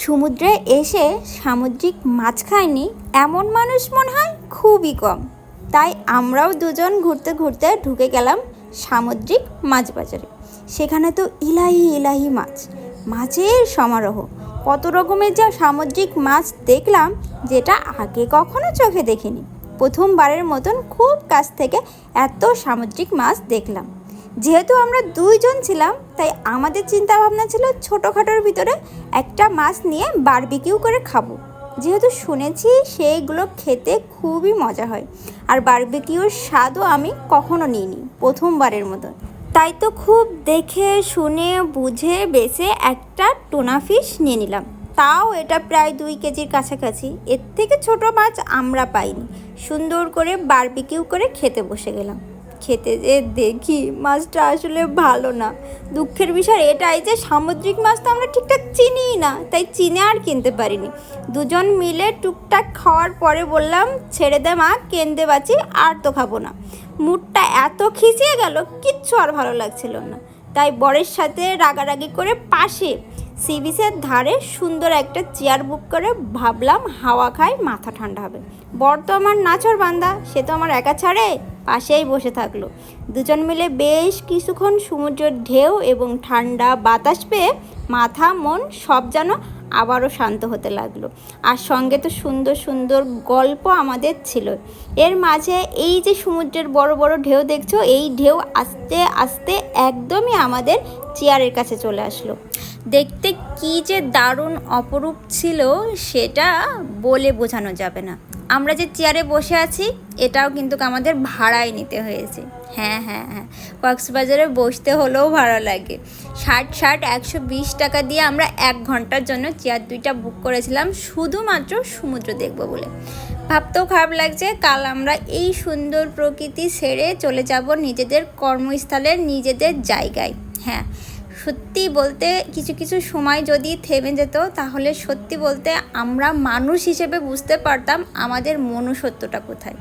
সমুদ্রে এসে সামুদ্রিক মাছ খায়নি এমন মানুষ মনে হয় খুবই কম। তাই আমরাও দুজন ঘুরতে ঘুরতে ঢুকে গেলাম সামুদ্রিক মাছ বাজারে। সেখানে তো ইলাহি ইলাহি মাছ, মাছের সমারোহ। কত রকমের যা সামুদ্রিক মাছ দেখলাম যেটা আগে কখনো চোখে দেখিনি। প্রথমবারের মতন খুব কাছ থেকে এত সামুদ্রিক মাছ দেখলাম। যেহেতু আমরা দুইজন ছিলাম তাই আমাদের চিন্তা ভাবনা ছিল ছোটোখাটোর ভিতরে একটা মাছ নিয়ে বারবিকিউ করে খাবো। যেহেতু শুনেছি সেইগুলো খেতে খুবই মজা হয়, আর বারবিকিউর স্বাদও আমি কখনো নিইনি, প্রথমবারের মতো। তাই তো খুব দেখে শুনে বুঝে বেছে একটা টুনা ফিশ নিয়ে নিলাম। তাও এটা প্রায় 2 কেজির কাছাকাছি। এর থেকে ছোট মাছ আমরা পাইনি। সুন্দর করে বারবিকিউ করে খেতে বসে গেলাম। খেতে যে দেখি মাছটা আসলে ভালো না। দুঃখের বিষয় এটাই যে সামুদ্রিক মাছ তো আমরা ঠিকঠাক চিনিই না, তাই চিনে আর কিনতে পারিনি। দুজন মিলে টুকটাক খাওয়ার পরে বললাম, ছেড়ে দে মা, কেন্দে বাঁচি, আর তো খাবো না। মুডটা এত খিচিয়ে গেল, কিচ্ছু আর ভালো লাগছিল না। তাই বরের সাথে রাগারাগি করে পাশে সি বিচের ধারে সুন্দর একটা চেয়ার বুক করে ভাবলাম হাওয়া খাই, মাথা ঠান্ডা হবে। বর তো আমার নাচর বান্দা, সে তো আমার একা ছাড়ে, পাশেই বসে থাকলো। দুজন মিলে বেশ কিছুক্ষণ সমুদ্রের ঢেউ এবং ঠান্ডা বাতাস পেয়ে মাথা মন সব যেন আবারও শান্ত হতে লাগলো। আর সঙ্গে তো সুন্দর সুন্দর গল্প আমাদের ছিল। এর মাঝে এই যে সমুদ্রের বড় বড় ঢেউ দেখছো, এই ঢেউ আস্তে আস্তে একদমই আমাদের চেয়ারের কাছে চলে আসলো। দেখতে কি যে দারুণ অপরূপ ছিল সেটা বলে বোঝানো যাবে না। আমরা যে চেয়ারে বসে আছি এটাও কিন্তু আমাদের ভাড়ায় নিতে হয়েছে। হ্যাঁ, কক্সবাজারে বসতে হলেও ভাড়া লাগে। 120 টাকা দিয়ে আমরা 1 ঘন্টার জন্য চেয়ার 2টা বুক করেছিলাম, শুধুমাত্র সমুদ্র দেখব বলে। ভাবতেও খারাপ লাগছে, কাল আমরা এই সুন্দর প্রকৃতি ছেড়ে চলে যাব নিজেদের কর্মস্থলে, নিজেদের জায়গায়। হ্যাঁ, সত্যি বলতে কিছু কিছু সময় যদি থেমে যেত তাহলে সত্যি বলতে আমরা মানুষ হিসেবে বুঝতে পারতাম আমাদের মনুষ্যত্বটা কোথায়।